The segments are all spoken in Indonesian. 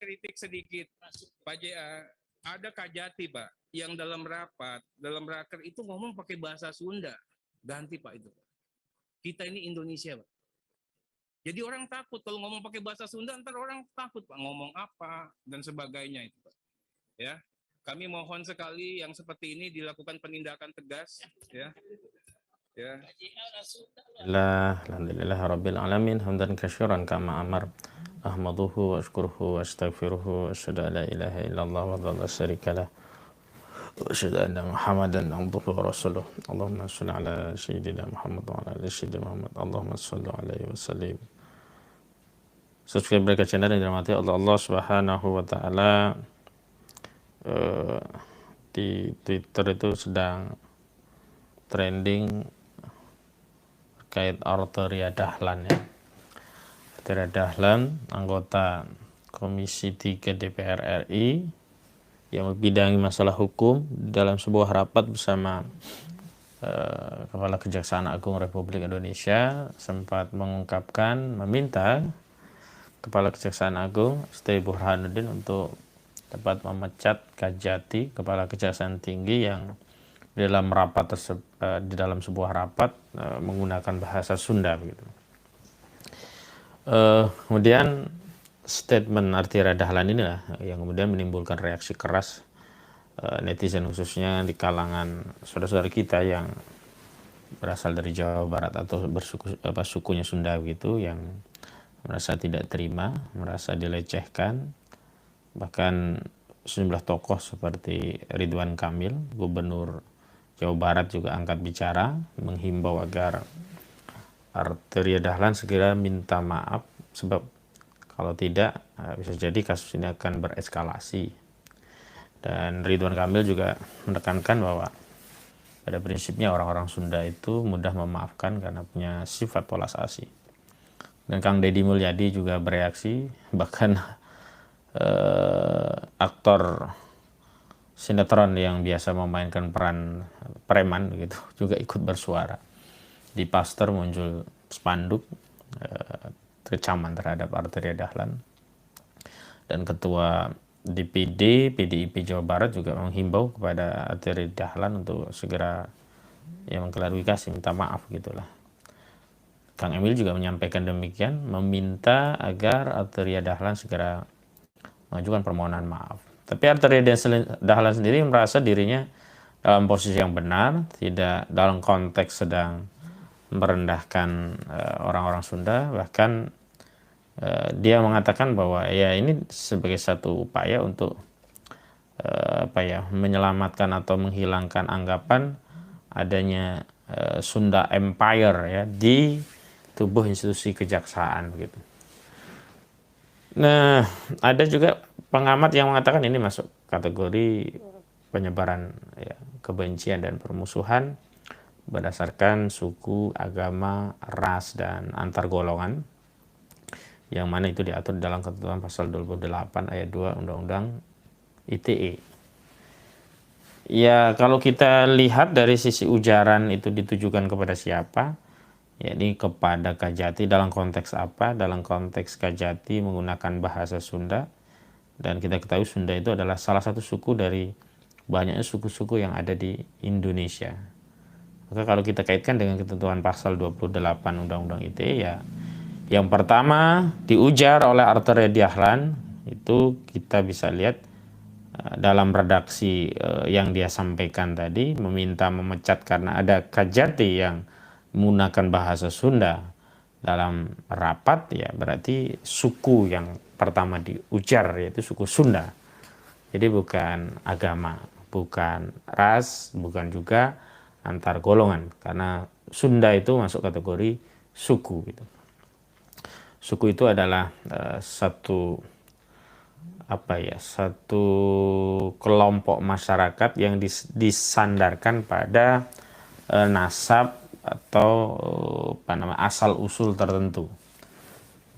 kritik sedikit, Pak JA. Ada Kajati, Pak, yang dalam raker itu ngomong pakai bahasa Sunda. Ganti, Pak, itu. Kita ini Indonesia, Pak. Jadi orang takut kalau ngomong pakai bahasa Sunda, ntar orang takut, Pak, ngomong apa dan sebagainya itu, Pak. Ya, kami mohon sekali yang seperti ini dilakukan penindakan tegas, ya. Ya. Alhamdulillah rabbil alamin hamdan katsiran kama amar. Ahmaduhu wa ashkuruhu wa astaghfiruhu wa asyhadu an la ilaha illallah wa la syarika lah. Wa asyhadu anna Muhammadan abduhu wa rasuluh. Allahumma shalli ala sayyidina Muhammad wa ala ali sayyidina Muhammad. Allahumma shalli alaihi wa sallim. Subscriber ke channel yang dirahmati Allah Subhanahu wa taala. Di Twitter itu sedang trending terkait Arteria Dahlan, ya. Arteria Dahlan, anggota Komisi 3 DPR RI yang membidangi masalah hukum, dalam sebuah rapat bersama Kepala Kejaksaan Agung Republik Indonesia sempat meminta Kepala Kejaksaan Agung St. Burhanuddin untuk dapat memecat Kajati, Kepala Kejaksaan Tinggi, yang di dalam sebuah rapat menggunakan bahasa Sunda begitu. Kemudian statement Arteria Dahlan inilah yang kemudian menimbulkan reaksi keras netizen, khususnya di kalangan saudara-saudara kita yang berasal dari Jawa Barat atau sukunya Sunda begitu, yang merasa tidak terima, merasa dilecehkan. Bahkan sejumlah tokoh seperti Ridwan Kamil, Gubernur Jawa Barat, juga angkat bicara menghimbau agar Arteria Dahlan segera minta maaf, sebab kalau tidak bisa jadi kasus ini akan bereskalasi. Dan Ridwan Kamil juga menekankan bahwa pada prinsipnya orang-orang Sunda itu mudah memaafkan karena punya sifat welas asih. Dan Kang Deddy Mulyadi juga bereaksi, bahkan aktor sinetron yang biasa memainkan peran preman begitu juga ikut bersuara. Di Pasteur muncul spanduk kecaman terhadap Arteria Dahlan, dan Ketua DPD PDIP Jawa Barat juga menghimbau kepada Arteria Dahlan untuk segera mengklarifikasi, minta maaf gitulah. Kang Emil juga menyampaikan demikian, meminta agar Arteria Dahlan segera mengajukan permohonan maaf. Tapi Arteria Dahlan sendiri merasa dirinya dalam posisi yang benar, tidak dalam konteks sedang merendahkan orang-orang Sunda. Bahkan dia mengatakan bahwa ya ini sebagai satu upaya untuk menyelamatkan atau menghilangkan anggapan adanya Sunda Empire, ya, di tubuh institusi kejaksaan begitu. Nah, ada juga pengamat yang mengatakan ini masuk kategori penyebaran kebencian dan permusuhan berdasarkan suku, agama, ras, dan antar golongan, yang mana itu diatur dalam ketentuan pasal 28 ayat 2 Undang-Undang ITE. Ya, kalau kita lihat dari sisi ujaran itu ditujukan kepada siapa, yakni kepada Kajati. Dalam konteks apa? Dalam konteks Kajati menggunakan bahasa Sunda, dan kita ketahui Sunda itu adalah salah satu suku dari banyaknya suku-suku yang ada di Indonesia. Maka kalau kita kaitkan dengan ketentuan pasal 28 Undang-Undang ITE, ya, yang pertama diujar oleh Arteria Dahlan itu kita bisa lihat dalam redaksi yang dia sampaikan tadi, meminta memecat karena ada Kajati yang menggunakan bahasa Sunda dalam rapat, ya berarti suku yang pertama diujar yaitu suku Sunda. Jadi bukan agama, bukan ras, bukan juga antar golongan, karena Sunda itu masuk kategori suku gitu. Suku itu adalah satu kelompok masyarakat yang disandarkan pada nasab atau asal usul tertentu.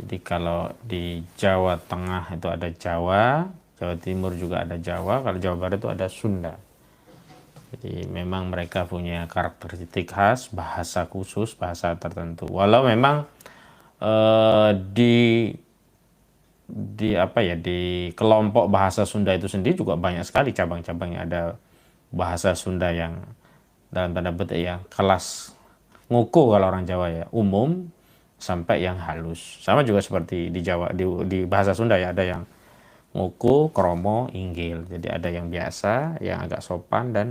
Jadi kalau di Jawa Tengah itu ada Jawa, Jawa Timur juga ada Jawa, kalau Jawa Barat itu ada Sunda. Jadi memang mereka punya karakteristik khas, bahasa khusus, bahasa tertentu. Walau memang di di apa ya, di kelompok bahasa Sunda itu sendiri juga banyak sekali cabang-cabangnya. Ada bahasa Sunda yang dalam tanda petik ya kelas nguku kalau orang Jawa ya, umum sampai yang halus. Sama juga seperti di Jawa, di bahasa Sunda ya, ada yang nguku, kromo, inggil. Jadi ada yang biasa, yang agak sopan, dan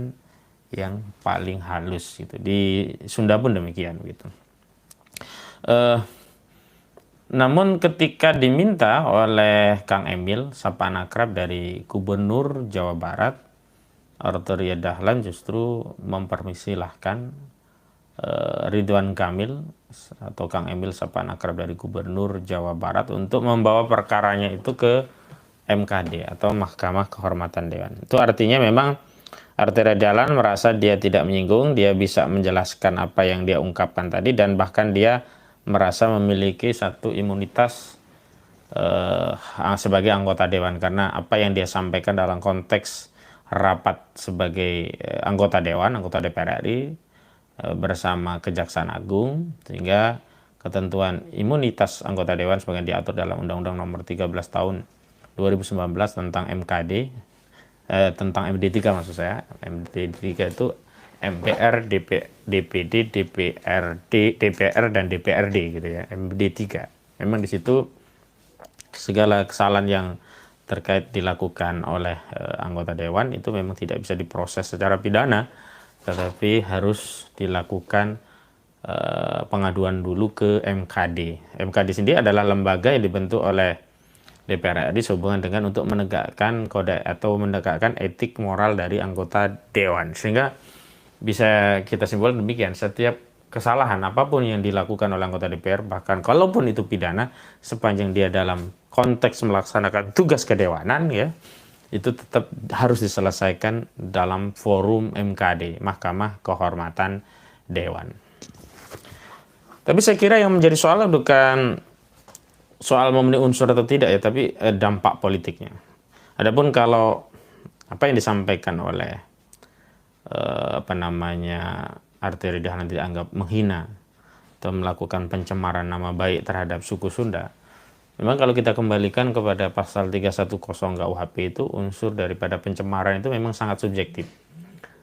yang paling halus gitu. Di Sunda pun demikian gitu. Namun ketika diminta oleh Kang Emil, sapaan akrab dari Gubernur Jawa Barat, Arteria Dahlan justru mempersilahkan Ridwan Kamil atau Kang Emil, sapaan akrab dari Gubernur Jawa Barat, untuk membawa perkaranya itu ke MKD atau Mahkamah Kehormatan Dewan. Itu artinya memang Arteria Dahlan merasa dia tidak menyinggung, dia bisa menjelaskan apa yang dia ungkapkan tadi, dan bahkan dia merasa memiliki satu imunitas sebagai anggota dewan, karena apa yang dia sampaikan dalam konteks rapat sebagai anggota dewan, anggota DPR RI bersama Kejaksaan Agung, sehingga ketentuan imunitas anggota dewan sebagai diatur dalam Undang-Undang Nomor 13 Tahun 2019 tentang MKD, tentang MD3 maksud saya. MD3 itu MPR, DPD, DPRD, DPR, dan DPRD gitu ya, MD3. Memang di situ segala kesalahan yang terkait dilakukan oleh anggota dewan itu memang tidak bisa diproses secara pidana, tetapi harus dilakukan pengaduan dulu ke MKD. MKD sendiri adalah lembaga yang dibentuk oleh DPR RI sehubungan dengan untuk menegakkan kode atau menegakkan etik moral dari anggota dewan. Sehingga bisa kita simpulkan demikian, setiap kesalahan apapun yang dilakukan oleh anggota DPR, bahkan kalaupun itu pidana, sepanjang dia dalam konteks melaksanakan tugas kedewanan ya, itu tetap harus diselesaikan dalam forum MKD, Mahkamah Kehormatan Dewan. Tapi saya kira yang menjadi soal bukan soal memenuhi unsur atau tidak ya, tapi dampak politiknya. Adapun kalau apa yang disampaikan oleh Arteria Dahlan dianggap menghina atau melakukan pencemaran nama baik terhadap suku Sunda, memang kalau kita kembalikan kepada pasal 310 KUHP itu, unsur daripada pencemaran itu memang sangat subjektif.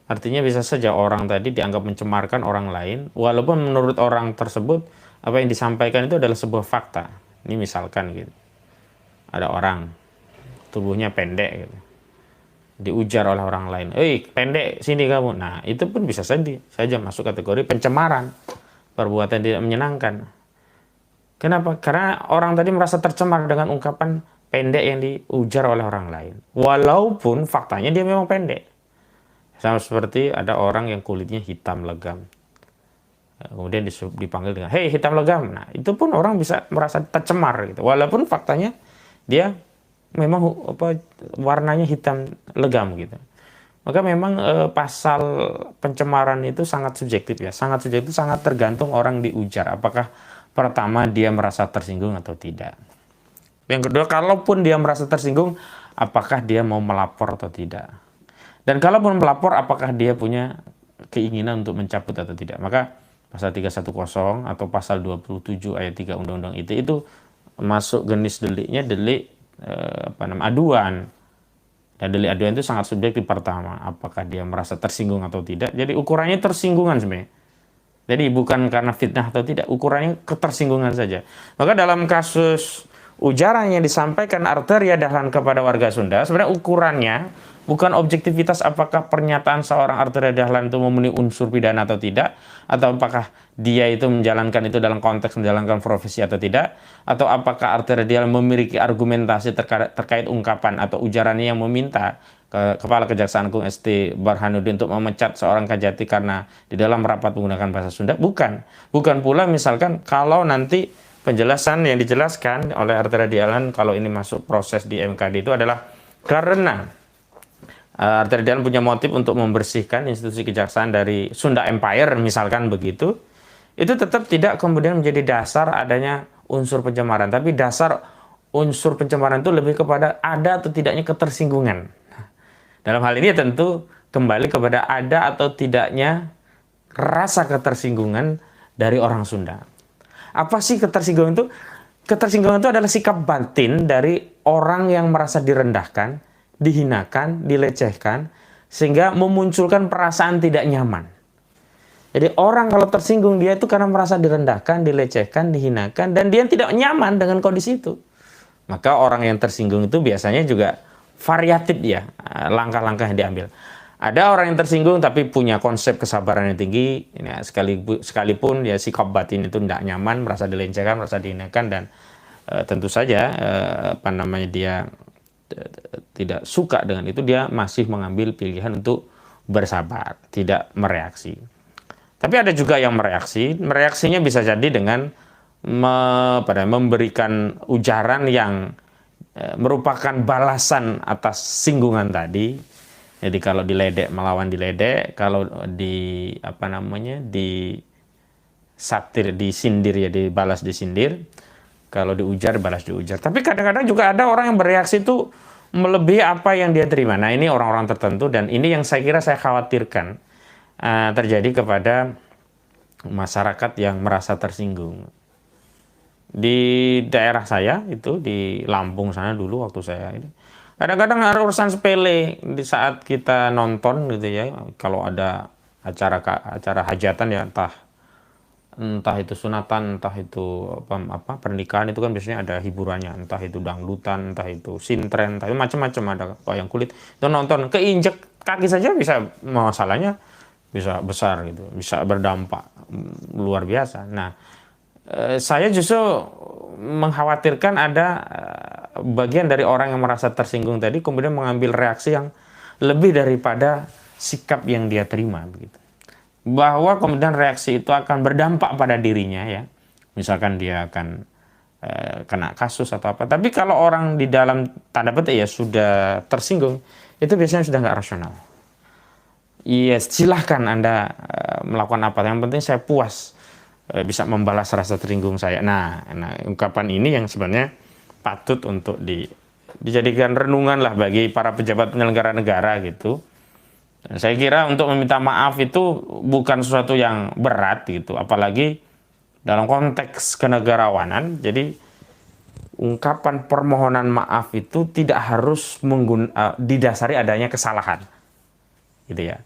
Artinya bisa saja orang tadi dianggap mencemarkan orang lain, walaupun menurut orang tersebut apa yang disampaikan itu adalah sebuah fakta. Ini misalkan gitu, ada orang tubuhnya pendek gitu, diujar oleh orang lain, pendek sini kamu. Nah, itu pun bisa saja masuk kategori pencemaran, perbuatan tidak menyenangkan. Kenapa? Karena orang tadi merasa tercemar dengan ungkapan pendek yang diujar oleh orang lain, walaupun faktanya dia memang pendek. Sama seperti ada orang yang kulitnya hitam legam, kemudian dipanggil dengan hei hitam legam. Nah, itu pun orang bisa merasa tercemar gitu, walaupun faktanya dia memang warnanya hitam legam gitu. Maka memang pasal pencemaran itu sangat subjektif ya, sangat subjektif, sangat tergantung orang diujar. Apakah pertama dia merasa tersinggung atau tidak. Yang kedua, kalaupun dia merasa tersinggung, apakah dia mau melapor atau tidak. Dan kalaupun melapor, apakah dia punya keinginan untuk mencabut atau tidak. Maka pasal 310 atau pasal 27 ayat 3 Undang-Undang ITE itu masuk jenis deliknya delik aduan. Dan delik aduan itu sangat subjektif. Pertama, apakah dia merasa tersinggung atau tidak. Jadi ukurannya tersinggungan sebenarnya. Jadi bukan karena fitnah atau tidak, ukurannya ketersinggungan saja. Maka dalam kasus ujaran yang disampaikan Arteria Dahlan kepada warga Sunda, sebenarnya ukurannya bukan objektivitas apakah pernyataan seorang Arteria Dahlan itu memenuhi unsur pidana atau tidak, atau apakah dia itu menjalankan itu dalam konteks menjalankan profesi atau tidak, atau apakah Arteria Dahlan memiliki argumentasi terkait ungkapan atau ujarannya yang meminta Kepala Kejaksaan Agung ST Burhanuddin untuk memecat seorang Kajati karena di dalam rapat menggunakan bahasa Sunda. Bukan pula misalkan kalau nanti penjelasan yang dijelaskan oleh Arteria Dahlan kalau ini masuk proses di MKD itu adalah karena Arteria Dahlan punya motif untuk membersihkan institusi kejaksaan dari Sunda Empire misalkan begitu, itu tetap tidak kemudian menjadi dasar adanya unsur pencemaran, tapi dasar unsur pencemaran itu lebih kepada ada atau tidaknya ketersinggungan. Dalam hal ini tentu kembali kepada ada atau tidaknya rasa ketersinggungan dari orang Sunda. Apa sih ketersinggungan itu? ketersinggungan itu adalah sikap batin dari orang yang merasa direndahkan, dihinakan, dilecehkan, sehingga memunculkan perasaan tidak nyaman. Jadi orang kalau tersinggung dia itu karena merasa direndahkan, dilecehkan, dihinakan, dan dia tidak nyaman dengan kondisi itu. Maka orang yang tersinggung itu biasanya juga variatif ya, langkah-langkah yang diambil. Ada orang yang tersinggung tapi punya konsep kesabaran yang tinggi, ya, sekalipun ya sikap batin itu tidak nyaman, merasa dilecehkan, merasa dihinakan, dan tentu saja dia tidak suka dengan itu, dia masih mengambil pilihan untuk bersabar, tidak mereaksi. Tapi ada juga yang mereaksinya bisa jadi dengan memberikan ujaran yang merupakan balasan atas singgungan tadi. Jadi kalau diledek melawan diledek, kalau disindir ya dibalas disindir, kalau diujar balas diujar. Tapi kadang-kadang juga ada orang yang bereaksi itu melebihi apa yang dia terima. Nah, ini orang-orang tertentu, dan ini yang saya kira saya khawatirkan terjadi kepada masyarakat yang merasa tersinggung. Di daerah saya itu di Lampung sana dulu waktu saya ini, kadang-kadang ada urusan sepele di saat kita nonton gitu ya. Kalau ada acara hajatan ya, entah itu sunatan, entah itu pernikahan, itu kan biasanya ada hiburannya, entah itu dangdutan, entah itu sintren, entah itu macam-macam, ada wayang kulit. Itu nonton keinjek kaki saja bisa, masalahnya bisa besar gitu, bisa berdampak luar biasa. Nah, saya justru mengkhawatirkan ada bagian dari orang yang merasa tersinggung tadi kemudian mengambil reaksi yang lebih daripada sikap yang dia terima begitu. Bahwa kemudian reaksi itu akan berdampak pada dirinya ya. Misalkan dia akan kena kasus atau apa. Tapi kalau orang di dalam tanda petik ya sudah tersinggung, itu biasanya sudah nggak rasional. Iya, silahkan Anda melakukan apa. Yang penting saya puas bisa membalas rasa tersinggung saya. Nah, ungkapan ini yang sebenarnya patut untuk dijadikan renungan lah bagi para pejabat penyelenggara negara gitu. Dan saya kira untuk meminta maaf itu bukan sesuatu yang berat gitu, apalagi dalam konteks kenegarawanan. Jadi ungkapan permohonan maaf itu tidak harus didasari adanya kesalahan, gitu ya.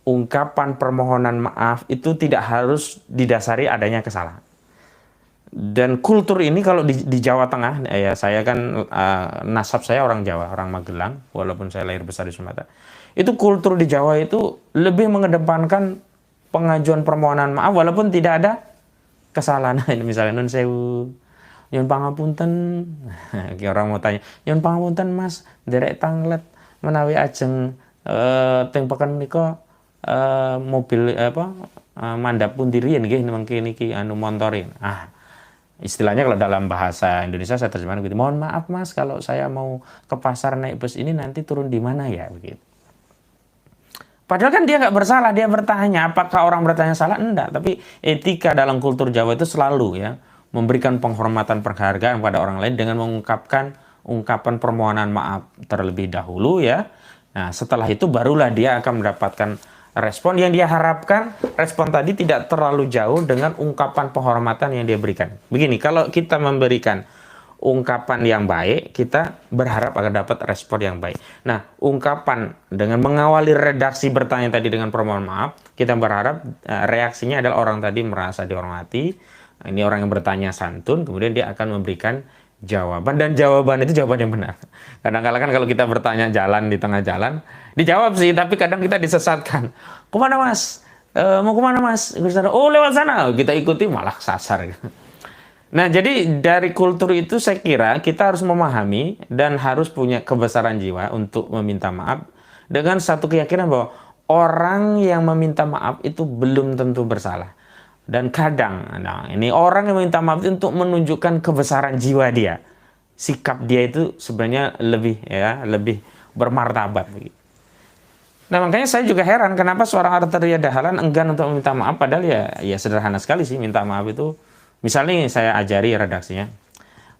Ungkapan permohonan maaf itu tidak harus didasari adanya kesalahan. Dan kultur ini kalau di Jawa Tengah, ya saya kan nasab saya orang Jawa, orang Magelang, walaupun saya lahir besar di Sumatera. Itu kultur di Jawa itu lebih mengedepankan pengajuan permohonan maaf walaupun tidak ada kesalahan. Misalnya nun sewu, nyun pangapunten, orang mau tanya, nyun pangapunten Mas, derek tanglet menawi ajeng teng peken nika mobil mandap pundirien nggih mangke niki anu montorin. Istilahnya kalau dalam bahasa Indonesia saya terjemahkan begitu. Mohon maaf Mas, kalau saya mau ke pasar naik bus ini nanti turun di mana ya begitu. Padahal kan dia nggak bersalah, dia bertanya. Apakah orang bertanya salah? Enggak. Tapi etika dalam kultur Jawa itu selalu ya memberikan penghormatan penghargaan pada orang lain dengan mengungkapkan ungkapan permohonan maaf terlebih dahulu ya. Nah, setelah itu barulah dia akan mendapatkan respon yang dia harapkan. Respon tadi tidak terlalu jauh dengan ungkapan penghormatan yang dia berikan. Begini, kalau kita memberikan ungkapan yang baik, kita berharap akan dapat respon yang baik. Nah, ungkapan dengan mengawali redaksi bertanya tadi dengan permohonan maaf, kita berharap reaksinya adalah orang tadi merasa dihormati. Ini orang yang bertanya santun, kemudian dia akan memberikan jawaban, dan jawaban itu jawaban yang benar. Kadang-kadang kan kalau kita bertanya jalan di tengah jalan, dijawab sih, tapi kadang kita disesatkan. Kemana Mas? Mau kemana Mas? Oh lewat sana, kita ikuti malah sasar. Nah, jadi dari kultur itu saya kira kita harus memahami dan harus punya kebesaran jiwa untuk meminta maaf dengan satu keyakinan bahwa orang yang meminta maaf itu belum tentu bersalah. Dan kadang, nah ini orang yang meminta maaf itu untuk menunjukkan kebesaran jiwa dia. Sikap dia itu sebenarnya lebih bermartabat. Nah, makanya saya juga heran kenapa seorang Arteria Dahlan enggan untuk meminta maaf, padahal ya sederhana sekali sih minta maaf itu. Misalnya saya ajari redaksinya,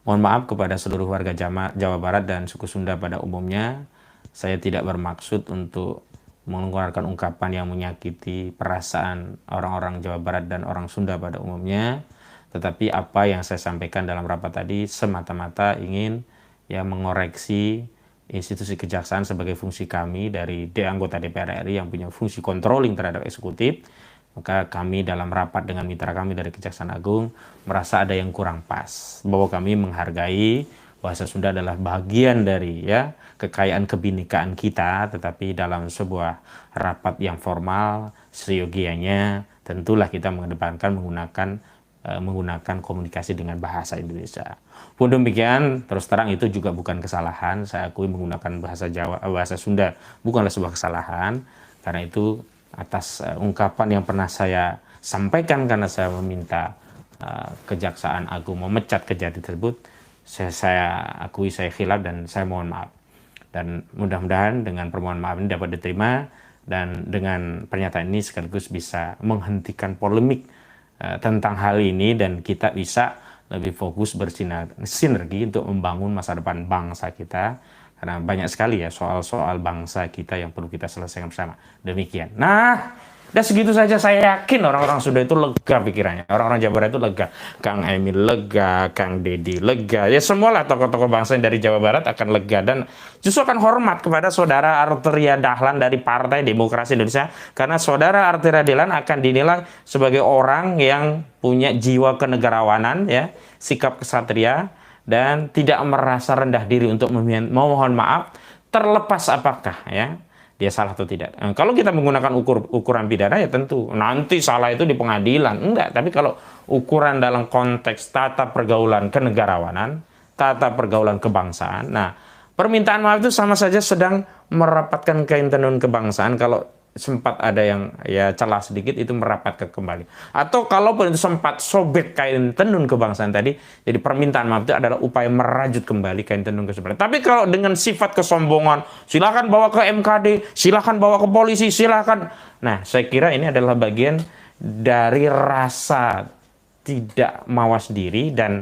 mohon maaf kepada seluruh warga Jawa Barat dan suku Sunda pada umumnya, saya tidak bermaksud untuk mengeluarkan ungkapan yang menyakiti perasaan orang-orang Jawa Barat dan orang Sunda pada umumnya. Tetapi apa yang saya sampaikan dalam rapat tadi semata-mata ingin ya mengoreksi institusi kejaksaan sebagai fungsi kami dari anggota DPR RI yang punya fungsi controlling terhadap eksekutif. Maka kami dalam rapat dengan mitra kami dari Kejaksaan Agung merasa ada yang kurang pas, bahwa kami menghargai bahasa Sunda adalah bagian dari ya kekayaan kebinekaan kita, tetapi dalam sebuah rapat yang formal seyogianya tentulah kita mengedepankan menggunakan komunikasi dengan bahasa Indonesia. Pun demikian, terus terang itu juga bukan kesalahan. Saya akui menggunakan bahasa Sunda bukanlah sebuah kesalahan. Karena itu atas ungkapan yang pernah saya sampaikan karena saya meminta Kejaksaan Agung memecat Kejati tersebut, saya akui saya khilaf dan saya mohon maaf. Dan mudah-mudahan dengan permohonan maaf ini dapat diterima dan dengan pernyataan ini sekaligus bisa menghentikan polemik tentang hal ini dan kita bisa lebih fokus bersinergi untuk membangun masa depan bangsa kita. Karena banyak sekali ya soal-soal bangsa kita yang perlu kita selesaikan bersama. Demikian. Nah, udah segitu saja. Saya yakin orang-orang sudah itu lega pikirannya. Orang-orang Jawa Barat itu lega. Kang Emil lega, Kang Dedi lega. Ya semualah tokoh-tokoh bangsa yang dari Jawa Barat akan lega. Dan justru akan hormat kepada saudara Arteria Dahlan dari Partai Demokrasi Indonesia. Karena saudara Arteria Dahlan akan dinilai sebagai orang yang punya jiwa kenegarawanan, ya, sikap kesatria, dan tidak merasa rendah diri untuk memohon maaf terlepas apakah ya dia salah atau tidak. Kalau kita menggunakan ukuran pidana ya tentu nanti salah itu di pengadilan, enggak. Tapi kalau ukuran dalam konteks tata pergaulan kenegarawanan, tata pergaulan kebangsaan, nah permintaan maaf itu sama saja sedang merapatkan kain tenun kebangsaan. Kalau sempat ada yang ya celah sedikit itu merapatkan kembali, atau kalaupun itu sempat sobek kain tenun kebangsaan tadi, jadi permintaan maaf itu adalah upaya merajut kembali kain tenun kebangsaan. Tapi kalau dengan sifat kesombongan, silakan bawa ke MKD, silakan bawa ke polisi, silakan. Nah, saya kira ini adalah bagian dari rasa tidak mawas diri dan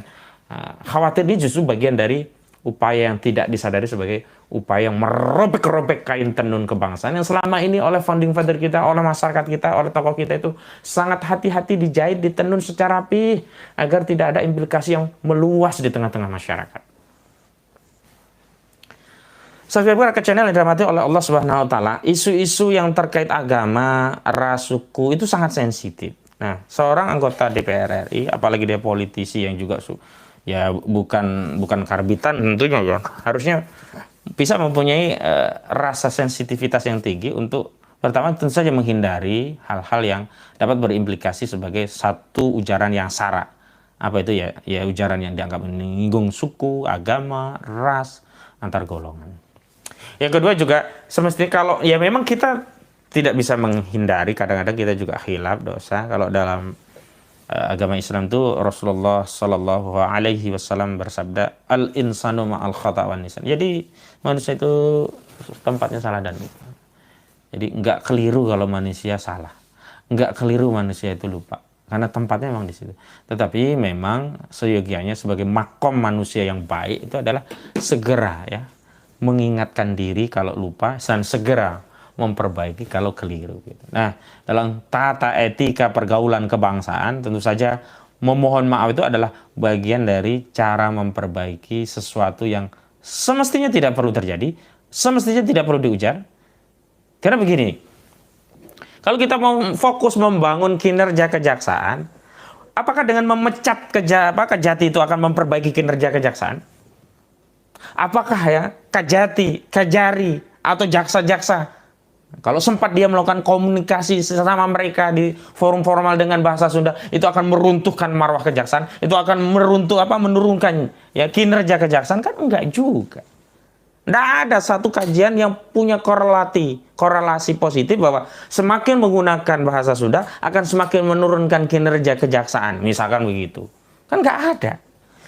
khawatir. Ini justru bagian dari upaya yang tidak disadari sebagai upaya yang merobek-robek kain tenun kebangsaan yang selama ini oleh founding father kita, oleh masyarakat kita, oleh tokoh kita itu sangat hati-hati dijahit, ditenun secara rapi agar tidak ada implikasi yang meluas di tengah-tengah masyarakat. Subscribe ke channel yang dirahmati oleh Allah Subhanahu wa taala. Isu-isu yang terkait agama, ras, suku itu sangat sensitif. Nah, seorang anggota DPR RI, apalagi dia politisi yang juga ya bukan karbitan tentunya ya, harusnya bisa mempunyai rasa sensitivitas yang tinggi untuk pertama tentu saja menghindari hal-hal yang dapat berimplikasi sebagai satu ujaran yang sara. Apa itu ya? Ya ujaran yang dianggap menyinggung suku, agama, ras, antar golongan. Yang kedua juga semestinya kalau ya memang kita tidak bisa menghindari, kadang-kadang kita juga khilaf dosa. Kalau dalam agama Islam itu Rasulullah Shallallahu Alaihi Wasallam bersabda, al insanu ma'al khata' wan nisan. Jadi manusia itu tempatnya salah dan lupa. Jadi nggak keliru kalau manusia salah, nggak keliru manusia itu lupa, karena tempatnya memang di situ. Tetapi memang seyogianya sebagai makom manusia yang baik itu adalah segera ya mengingatkan diri kalau lupa dan segera memperbaiki kalau keliru gitu. Nah, dalam tata etika pergaulan kebangsaan tentu saja memohon maaf itu adalah bagian dari cara memperbaiki sesuatu yang semestinya tidak perlu terjadi, semestinya tidak perlu diujar. Karena begini, kalau kita mau fokus membangun kinerja kejaksaan, apakah dengan memecat Kejati itu akan memperbaiki kinerja kejaksaan? Apakah ya Kejati, Kejari, atau jaksa-jaksa kalau sempat dia melakukan komunikasi sesama mereka di forum formal dengan bahasa Sunda, itu akan meruntuhkan marwah kejaksaan, itu akan menurunkan ya kinerja kejaksaan? Kan enggak juga. Tidak ada satu kajian yang punya korelasi positif bahwa semakin menggunakan bahasa Sunda akan semakin menurunkan kinerja kejaksaan, misalkan begitu. Kan enggak ada.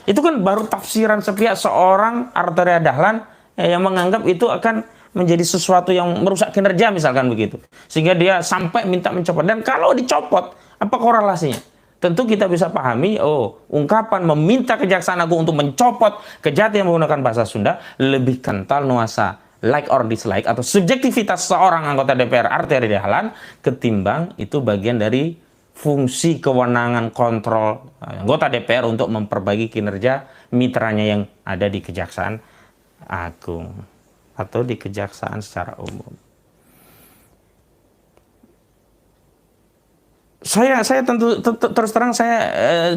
Itu kan baru tafsiran sepihak seorang Arteria Dahlan yang menganggap itu akan menjadi sesuatu yang merusak kinerja, misalkan begitu. Sehingga dia sampai minta mencopot. Dan kalau dicopot, apa korelasinya? Tentu kita bisa pahami, ungkapan meminta Kejaksaan Agung untuk mencopot Kejati yang menggunakan bahasa Sunda lebih kental nuansa like or dislike atau subjektivitas seorang anggota DPR Arteria Dahlan ketimbang itu bagian dari fungsi kewenangan kontrol anggota DPR untuk memperbaiki kinerja mitranya yang ada di Kejaksaan Agung atau di kejaksaan secara umum. Saya tentu terus terang saya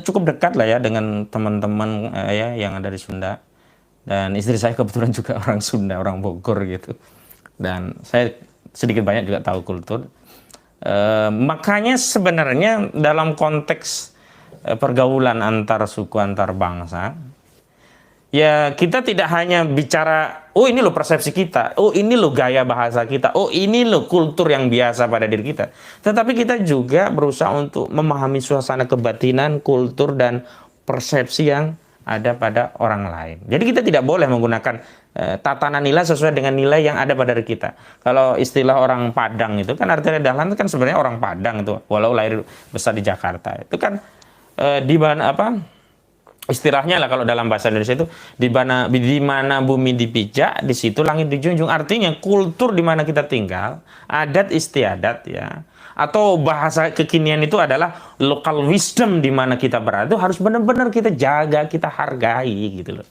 cukup dekat lah ya dengan teman-teman ya yang ada di Sunda, dan istri saya kebetulan juga orang Sunda, orang Bogor gitu, dan saya sedikit banyak juga tahu kultur. Makanya sebenarnya dalam konteks pergaulan antar suku, antar bangsa, ya kita tidak hanya bicara, oh ini loh persepsi kita, oh ini loh gaya bahasa kita, oh ini loh kultur yang biasa pada diri kita. Tetapi kita juga berusaha untuk memahami suasana kebatinan, kultur, dan persepsi yang ada pada orang lain. Jadi kita tidak boleh menggunakan tatanan nilai sesuai dengan nilai yang ada pada diri kita. Kalau istilah orang Padang itu kan, Arteria Dahlan itu kan sebenarnya orang Padang itu, walau lahir besar di Jakarta. Itu kan di mana apa? Istilahnya lah kalau dalam bahasa Indonesia itu di mana bumi dipijak, di situ langit dijunjung. Artinya kultur di mana kita tinggal, adat istiadat ya, atau bahasa kekinian itu adalah local wisdom di mana kita berada, itu harus benar-benar kita jaga, kita hargai gitu loh.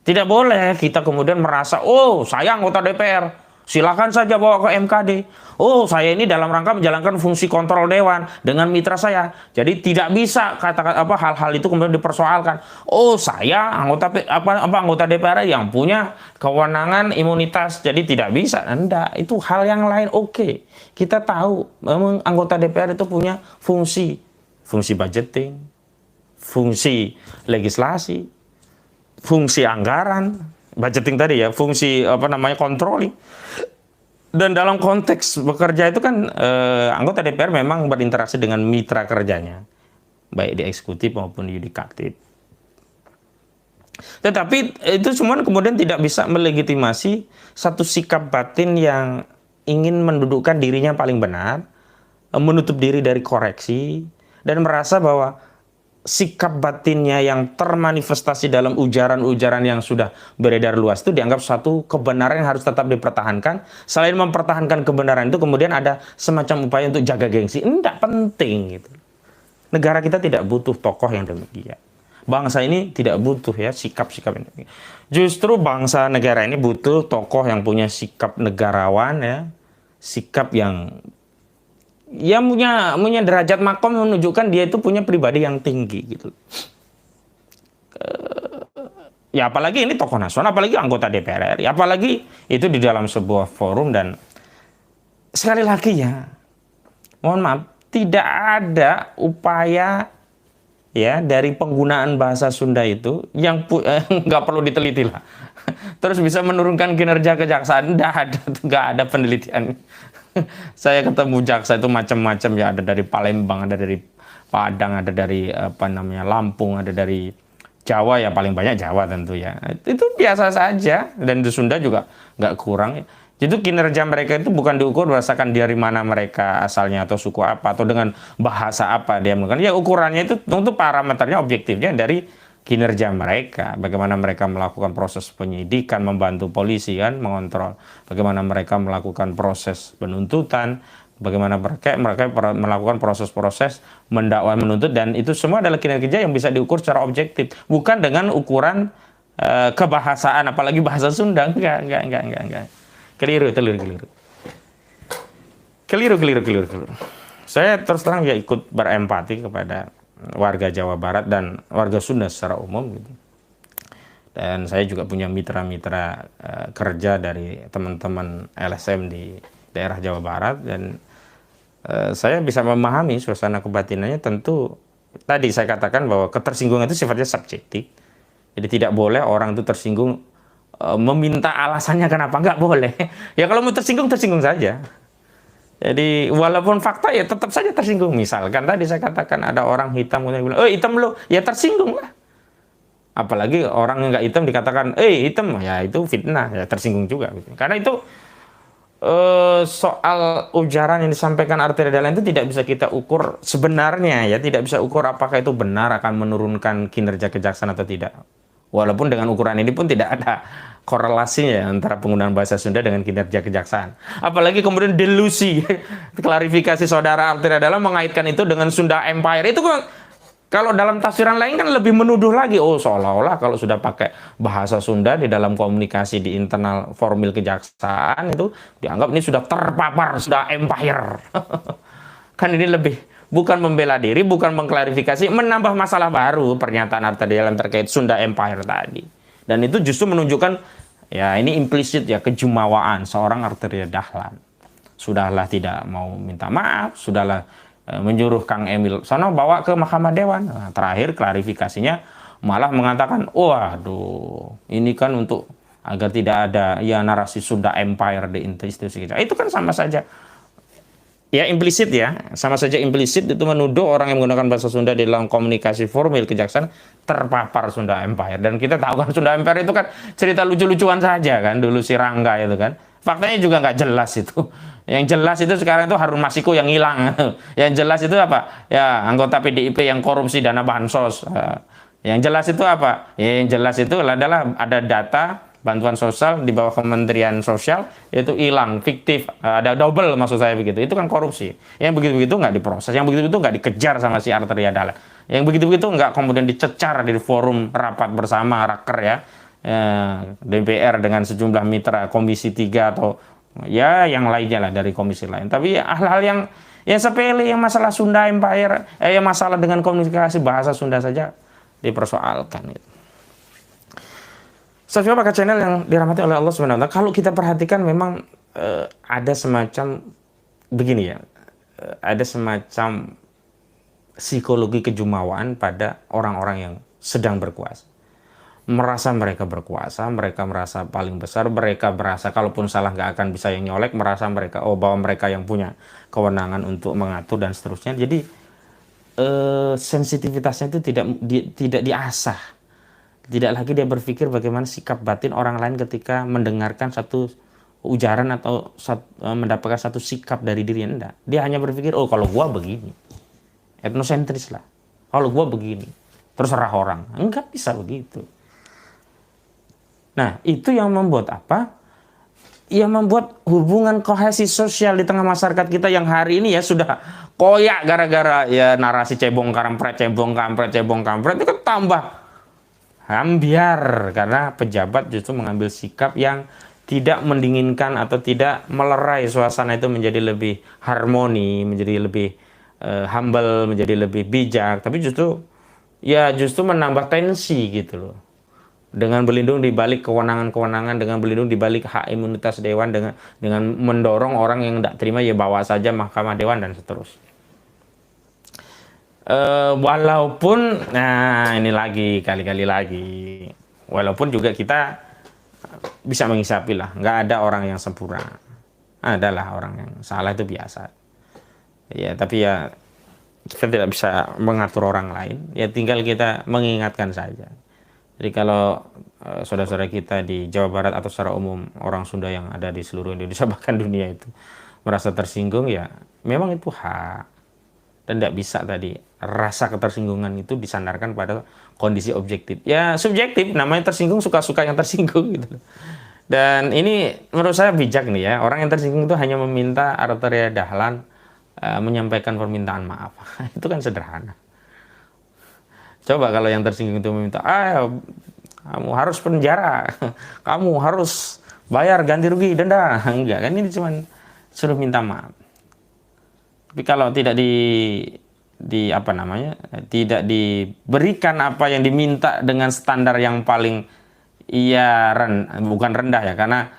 Tidak boleh kita kemudian merasa, oh saya anggota DPR, silakan saja bawa ke MKD. Oh, saya ini dalam rangka menjalankan fungsi kontrol dewan dengan mitra saya. Jadi tidak bisa katakan hal-hal itu kemudian dipersoalkan. Oh, saya anggota DPR yang punya kewenangan imunitas. Jadi tidak bisa. Enggak, itu hal yang lain. Oke. Kita tahu memang anggota DPR itu punya fungsi budgeting, fungsi legislasi, fungsi anggaran, budgeting tadi ya, fungsi controlling. Dan dalam konteks bekerja itu kan anggota DPR memang berinteraksi dengan mitra kerjanya, baik di eksekutif maupun yudikatif. Tetapi itu semua kemudian tidak bisa melegitimasi satu sikap batin yang ingin mendudukkan dirinya paling benar, menutup diri dari koreksi, dan merasa bahwa sikap batinnya yang termanifestasi dalam ujaran-ujaran yang sudah beredar luas itu dianggap satu kebenaran yang harus tetap dipertahankan. Selain mempertahankan kebenaran itu, kemudian ada semacam upaya untuk jaga gengsi. Enggak penting gitu. Negara kita tidak butuh tokoh yang demikian. Bangsa ini tidak butuh ya sikap-sikap yang demikian. Justru bangsa negara ini butuh tokoh yang punya sikap negarawan ya, sikap yang punya derajat makom menunjukkan dia itu punya pribadi yang tinggi gitu. Ya apalagi ini tokoh nasional, apalagi anggota DPR RI, apalagi itu di dalam sebuah forum. Dan sekali lagi ya, mohon maaf, tidak ada upaya ya dari penggunaan bahasa Sunda itu yang nggak perlu diteliti lah. Terus bisa menurunkan kinerja kejaksaan, nggak ada penelitian. Saya ketemu jaksa itu macam-macam ya, ada dari Palembang, ada dari Padang, ada dari Lampung, ada dari Jawa ya, paling banyak Jawa tentu ya. Itu biasa saja, dan di Sunda juga nggak kurang. Jadi kinerja mereka itu bukan diukur berdasarkan dari mana mereka asalnya atau suku apa atau dengan bahasa apa dia melakukan. Ya ukurannya itu untuk parameternya objektifnya dari kinerja mereka, bagaimana mereka melakukan proses penyidikan, membantu polisi kan, mengontrol, bagaimana mereka melakukan proses penuntutan, bagaimana mereka melakukan proses-proses mendakwa, menuntut, dan itu semua adalah kinerja yang bisa diukur secara objektif, bukan dengan ukuran kebahasaan, apalagi bahasa Sunda. Enggak. Keliru. Saya terus terang ya ikut berempati kepada warga Jawa Barat dan warga Sunda secara umum gitu. Dan saya juga punya mitra-mitra kerja dari teman-teman LSM di daerah Jawa Barat, dan saya bisa memahami suasana kebatinannya. Tentu tadi saya katakan bahwa ketersinggungan itu sifatnya subjektif. Jadi tidak boleh orang itu tersinggung meminta alasannya kenapa, nggak boleh. Ya kalau mau tersinggung saja. Jadi walaupun fakta ya tetap saja tersinggung. Misalkan tadi saya katakan ada orang hitam kemudian bilang, hitam lo, ya tersinggung lah. Apalagi orang yang nggak hitam dikatakan, hitam, ya itu fitnah, ya tersinggung juga. Gitu. Karena itu soal ujaran yang disampaikan Arteria Dahlan itu tidak bisa kita ukur sebenarnya ya, tidak bisa ukur apakah itu benar akan menurunkan kinerja kejaksaan atau tidak. Walaupun dengan ukuran ini pun tidak ada korelasinya ya antara penggunaan bahasa Sunda dengan kinerja kejaksaan. Apalagi kemudian delusi klarifikasi saudara Arteria Dahlan mengaitkan itu dengan Sunda Empire. Itu kan kalau dalam tafsiran lain kan lebih menuduh lagi, oh seolah-olah kalau sudah pakai bahasa Sunda di dalam komunikasi di internal formil kejaksaan itu dianggap ini sudah terpapar Sunda Empire. Kan ini lebih bukan membela diri, bukan mengklarifikasi, menambah masalah baru pernyataan Arteria Dahlan terkait Sunda Empire tadi. Dan itu justru menunjukkan, ya ini implisit ya, kejumawaan seorang Arteria Dahlan. Sudahlah tidak mau minta maaf, sudahlah menyuruh Kang Emil sono bawa ke Mahkamah Dewan. Nah, terakhir klarifikasinya malah mengatakan, waduh, ini kan untuk agar tidak ada ya narasi Sunda Empire di institusi kita. Itu kan sama saja. Ya implisit ya, sama saja implisit itu menuduh orang yang menggunakan bahasa Sunda di dalam komunikasi formil kejaksaan terpapar Sunda Empire. Dan kita tahu kan Sunda Empire itu kan cerita lucu-lucuan saja kan, dulu si Rangga itu kan. Faktanya juga nggak jelas itu. Yang jelas itu sekarang itu Harun Masiku yang hilang. Yang jelas itu apa? Ya anggota PDIP yang korupsi dana bansos. Yang jelas itu apa? Yang jelas itu adalah ada data bantuan sosial di bawah Kementerian Sosial itu hilang, fiktif, ada double maksud saya begitu. Itu kan korupsi. Yang begitu-begitu nggak diproses, yang begitu-begitu nggak dikejar sama si Arteria Dahlan. Yang begitu-begitu nggak kemudian dicecar di forum rapat bersama raker ya, DPR dengan sejumlah mitra Komisi 3 atau ya yang lainnya lah dari komisi lain. Tapi hal-hal yang sepele, yang masalah Sunda Empire, yang masalah dengan komunikasi bahasa Sunda saja dipersoalkan gitu. Saudara Pakat Channel yang dirahmati oleh Allah SWT, kalau kita perhatikan memang ada semacam begini ya, ada semacam psikologi kejumawaan pada orang-orang yang sedang berkuasa. Merasa mereka berkuasa, mereka merasa paling besar, mereka merasa kalaupun salah nggak akan bisa yang nyolek, merasa mereka bahwa mereka yang punya kewenangan untuk mengatur dan seterusnya. Jadi sensitivitasnya itu tidak diasah. Tidak lagi dia berpikir bagaimana sikap batin orang lain ketika mendengarkan satu ujaran atau mendapatkan satu sikap dari dirinya. Enggak. Dia hanya berpikir, oh kalau gua begini. Etnosentris lah. Kalau gua begini. Terserah orang. Enggak bisa begitu. Nah, itu yang membuat apa? Yang membuat hubungan kohesi sosial di tengah masyarakat kita yang hari ini ya sudah koyak gara-gara ya narasi cebong kampret itu kan tambah ambiar karena pejabat justru mengambil sikap yang tidak mendinginkan atau tidak melerai suasana itu menjadi lebih harmoni, menjadi lebih humble, menjadi lebih bijak, tapi justru menambah tensi gitu loh. Dengan berlindung di balik kewenangan-kewenangan, dengan berlindung di balik hak imunitas dewan, dengan mendorong orang yang tidak terima ya bawa saja Mahkamah Dewan dan seterusnya. Walaupun, nah ini lagi, kali-kali lagi, walaupun juga kita bisa mengisapi lah, nggak ada orang yang sempurna, adalah orang yang salah itu biasa, ya tapi ya kita tidak bisa mengatur orang lain, ya tinggal kita mengingatkan saja. Jadi kalau saudara-saudara kita di Jawa Barat atau secara umum orang Sunda yang ada di seluruh Indonesia bahkan dunia itu merasa tersinggung, ya memang itu hak. Dan tidak bisa tadi rasa ketersinggungan itu disandarkan pada kondisi objektif. Ya subjektif, namanya tersinggung suka-suka yang tersinggung gitu. Dan ini menurut saya bijak nih ya. Orang yang tersinggung itu hanya meminta Arteria Dahlan menyampaikan permintaan maaf. Itu kan sederhana. Coba kalau yang tersinggung itu meminta, kamu harus penjara, kamu harus bayar ganti rugi, denda. Enggak kan, ini cuma suruh minta maaf. Tapi kalau tidak tidak diberikan apa yang diminta dengan standar yang paling bukan rendah ya, karena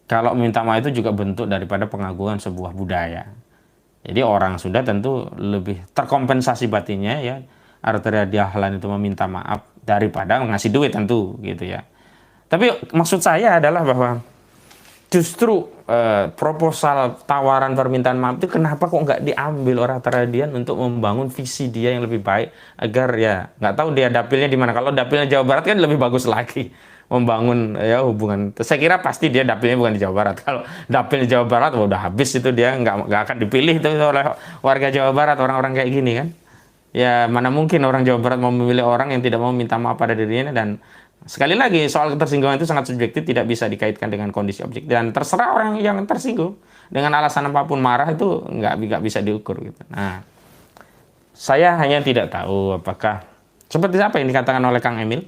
kalau meminta maaf itu juga bentuk daripada pengagungan sebuah budaya. Jadi orang Sunda tentu lebih terkompensasi batinnya ya, Arteria Dahlan itu meminta maaf daripada ngasih duit tentu gitu ya. Tapi maksud saya adalah bahwa justru proposal tawaran permintaan maaf itu kenapa kok nggak diambil orang Arteria untuk membangun visi dia yang lebih baik agar ya nggak tahu dia dapilnya di mana. Kalau dapilnya Jawa Barat kan lebih bagus lagi membangun ya hubungan. Saya kira pasti dia dapilnya bukan di Jawa Barat. Kalau dapil Jawa Barat udah habis itu, dia nggak akan dipilih itu oleh warga Jawa Barat, orang-orang kayak gini kan. Ya mana mungkin orang Jawa Barat mau memilih orang yang tidak mau minta maaf pada dirinya dan Sekali lagi, soal ketersinggungan itu sangat subjektif, tidak bisa dikaitkan dengan kondisi objektif, dan terserah orang yang tersinggung dengan alasan apapun marah itu nggak bisa diukur gitu. Nah, saya hanya tidak tahu apakah seperti apa yang dikatakan oleh Kang Emil,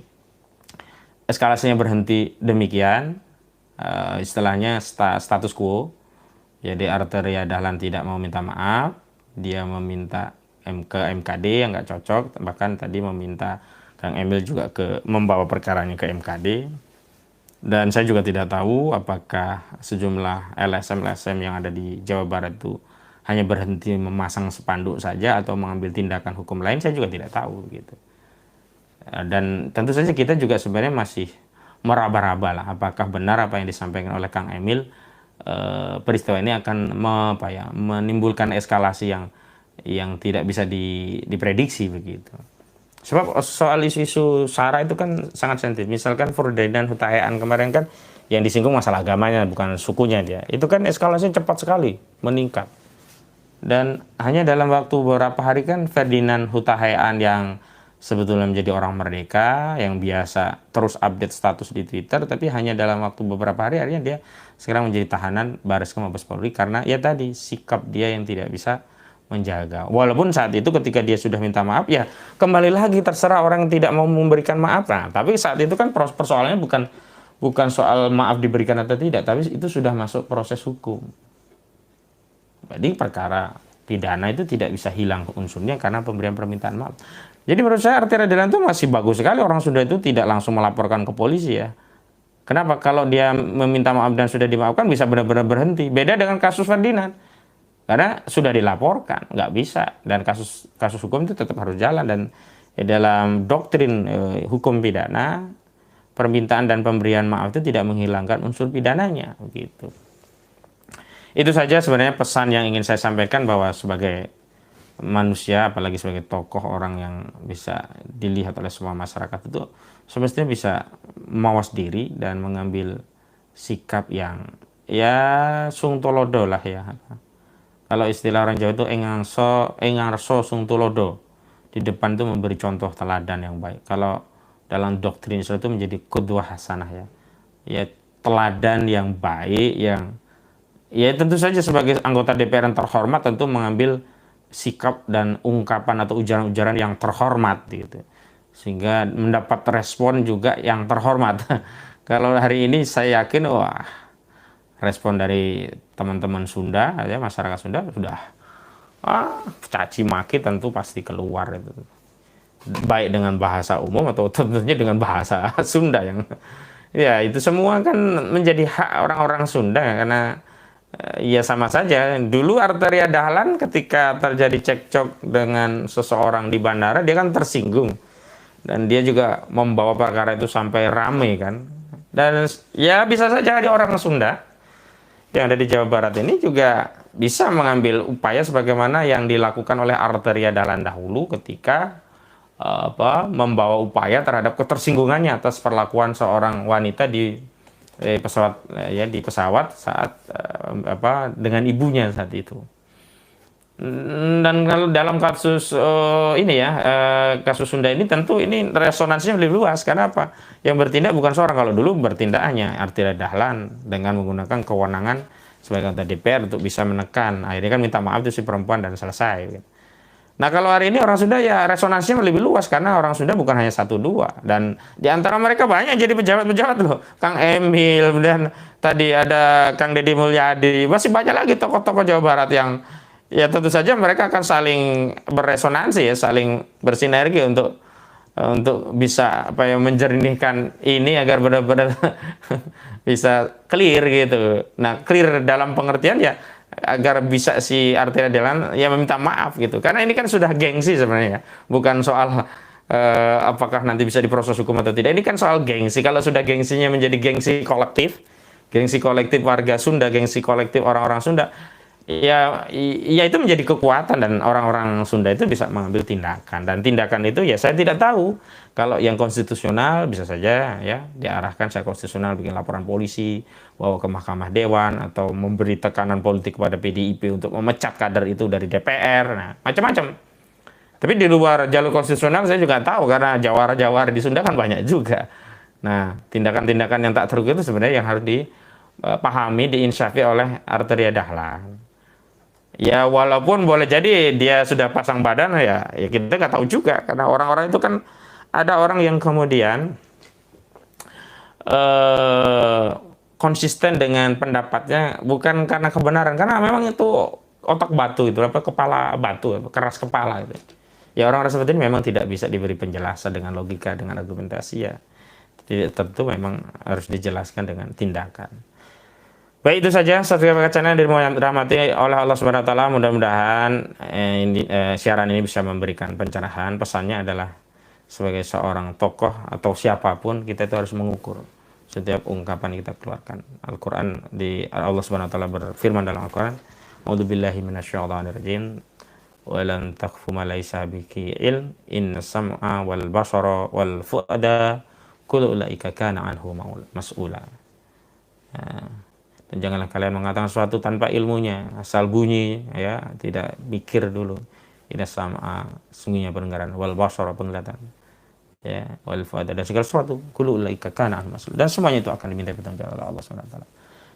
eskalasinya berhenti demikian, istilahnya status quo. Jadi Arteria Dahlan tidak mau minta maaf, dia meminta MKD yang nggak cocok, bahkan tadi meminta Kang Emil juga membawa perkaranya ke MKD. Dan saya juga tidak tahu apakah sejumlah LSM yang ada di Jawa Barat itu hanya berhenti memasang spanduk saja atau mengambil tindakan hukum lain, saya juga tidak tahu gitu. Dan tentu saja kita juga sebenarnya masih meraba-raba lah apakah benar apa yang disampaikan oleh Kang Emil, peristiwa ini akan menimbulkan eskalasi yang tidak bisa diprediksi begitu. Sebab soal isu-isu SARA itu kan sangat sensitif. Misalkan Ferdinand Huta Heian kemarin kan yang disinggung masalah agamanya, bukan sukunya dia. Itu kan eskalasinya cepat sekali meningkat. Dan hanya dalam waktu beberapa hari kan Ferdinand Huta Heian yang sebetulnya menjadi orang merdeka, yang biasa terus update status di Twitter, tapi hanya dalam waktu beberapa hari akhirnya dia sekarang menjadi tahanan Bareskrim Mabes Polri karena ya tadi sikap dia yang tidak bisa menjaga. Walaupun saat itu ketika dia sudah minta maaf, ya kembali lagi terserah orang yang tidak mau memberikan maaf. Nah, tapi saat itu kan persoalannya bukan soal maaf diberikan atau tidak, tapi itu sudah masuk proses hukum. Jadi perkara pidana itu tidak bisa hilang unsurnya karena pemberian permintaan maaf. Jadi menurut saya Arteria Dahlan itu masih bagus sekali orang Sunda itu tidak langsung melaporkan ke polisi ya. Kenapa? Kalau dia meminta maaf dan sudah dimaafkan bisa benar-benar berhenti. Beda dengan kasus Ferdinand. Karena sudah dilaporkan, nggak bisa. Dan kasus hukum itu tetap harus jalan. Dan dalam doktrin hukum pidana, permintaan dan pemberian maaf itu tidak menghilangkan unsur pidananya. Begitu. Itu saja sebenarnya pesan yang ingin saya sampaikan, bahwa sebagai manusia, apalagi sebagai tokoh orang yang bisa dilihat oleh semua masyarakat, itu semestinya bisa mawas diri dan mengambil sikap yang ya sungtolodo lah ya. Kalau istilah orang Jawa itu engarso sungtolodo, di depan itu memberi contoh teladan yang baik. Kalau dalam doktrin Islam itu menjadi qudwah hasanah ya. Ya teladan yang baik, yang ya tentu saja sebagai anggota DPR yang terhormat tentu mengambil sikap dan ungkapan atau ujaran-ujaran yang terhormat gitu, sehingga mendapat respon juga yang terhormat. Kalau hari ini saya yakin wah respon dari teman-teman Sunda ya, masyarakat Sunda sudah caci maki tentu pasti keluar itu, baik dengan bahasa umum atau tentunya dengan bahasa Sunda yang ya itu semua kan menjadi hak orang-orang Sunda karena ya sama saja. Dulu Arteria Dahlan ketika terjadi cekcok dengan seseorang di bandara, dia kan tersinggung. Dan dia juga membawa perkara itu sampai rame kan. Dan ya bisa saja ada orang Sunda yang ada di Jawa Barat ini juga bisa mengambil upaya sebagaimana yang dilakukan oleh Arteria Dahlan dahulu ketika membawa upaya terhadap ketersinggungannya atas perlakuan seorang wanita di pesawat saat dengan ibunya saat itu. Dan kalau dalam kasus kasus Sunda ini tentu ini resonansinya lebih luas. Karena apa? Yang bertindak bukan seorang. Kalau dulu bertindak hanya Arteria Dahlan dengan menggunakan kewenangan sebagai anggota DPR untuk bisa menekan. Akhirnya kan minta maaf itu si perempuan dan selesai. Nah kalau hari ini orang Sunda ya resonansinya lebih luas karena orang Sunda bukan hanya 1 2, dan di antara mereka banyak jadi pejabat-pejabat loh. Kang Emil, dan tadi ada Kang Deddy Mulyadi, masih banyak lagi tokoh-tokoh Jawa Barat yang ya tentu saja mereka akan saling beresonansi ya, saling bersinergi untuk bisa menjernihkan ini agar benar-benar bisa clear gitu. Nah clear dalam pengertian ya agar bisa si Arteria Dahlan ya meminta maaf gitu, karena ini kan sudah gengsi sebenarnya, bukan soal apakah nanti bisa diproses hukum atau tidak. Ini kan soal gengsi. Kalau sudah gengsinya menjadi gengsi kolektif warga Sunda, gengsi kolektif orang-orang Sunda, ya itu menjadi kekuatan dan orang-orang Sunda itu bisa mengambil tindakan. Dan tindakan itu ya saya tidak tahu. Kalau yang konstitusional bisa saja ya diarahkan secara konstitusional, bikin laporan polisi, bawa ke Mahkamah Dewan, atau memberi tekanan politik kepada PDIP untuk memecat kader itu dari DPR. Nah, macam-macam. Tapi di luar jalur konstitusional saya juga tahu, karena jawara-jawara di Sunda kan banyak juga. Nah, tindakan-tindakan yang tak terduga itu sebenarnya yang harus dipahami, diinsafi oleh arteria dahlan. Ya walaupun boleh jadi dia sudah pasang badan, ya kita nggak tahu juga, karena orang-orang itu kan ada orang yang kemudian eh, konsisten dengan pendapatnya bukan karena kebenaran, karena memang itu otak batu, itu apa, kepala batu, keras kepala itu. Ya orang-orang seperti ini memang tidak bisa diberi penjelasan dengan logika, dengan argumentasi, ya tidak, tentu memang harus dijelaskan dengan tindakan. Baik, itu saja satu kebacaan yang dirahmati oleh Allah Subhanahu wa taala. Mudah-mudahan siaran ini bisa memberikan pencerahan. Pesannya adalah sebagai seorang tokoh atau siapapun, kita itu harus mengukur setiap ungkapan kita keluarkan. Al-Qur'an, di Allah Subhanahu wa taala berfirman dalam Al-Qur'an, "A'udzubillahi minasyaitonirrajim. Wa lan taqfu ma laisa biki ilm. Inna sam'a wal basara wal fu'ada kullu ulaika kana anhu mas'ula." Dan janganlah kalian mengatakan sesuatu tanpa ilmunya, asal bunyi, ya, tidak mikir dulu. Ini sama, sungguhnya pendengaran, wal basara, penglihatan, ya, wal fuada, dan segala sesuatu, kullu ulaika kana anhu mas'ul, dan semuanya itu akan diminta pertanggungjawaban oleh Allah Subhanahu wa taala.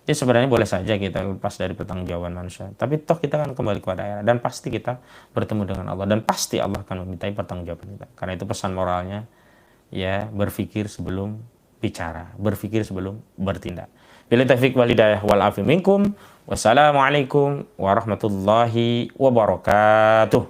Jadi sebenarnya boleh saja kita lepas dari pertanggungjawaban manusia, tapi toh kita akan kembali kepada Allah, dan pasti kita bertemu dengan Allah, dan pasti Allah akan memintai pertanggungjawaban kita. Karena itu pesan moralnya, ya, berpikir sebelum bicara, berpikir sebelum bertindak. Bila taufiq wal hidayah wal afi minkum. Wassalamualaikum warahmatullahi wabarakatuh.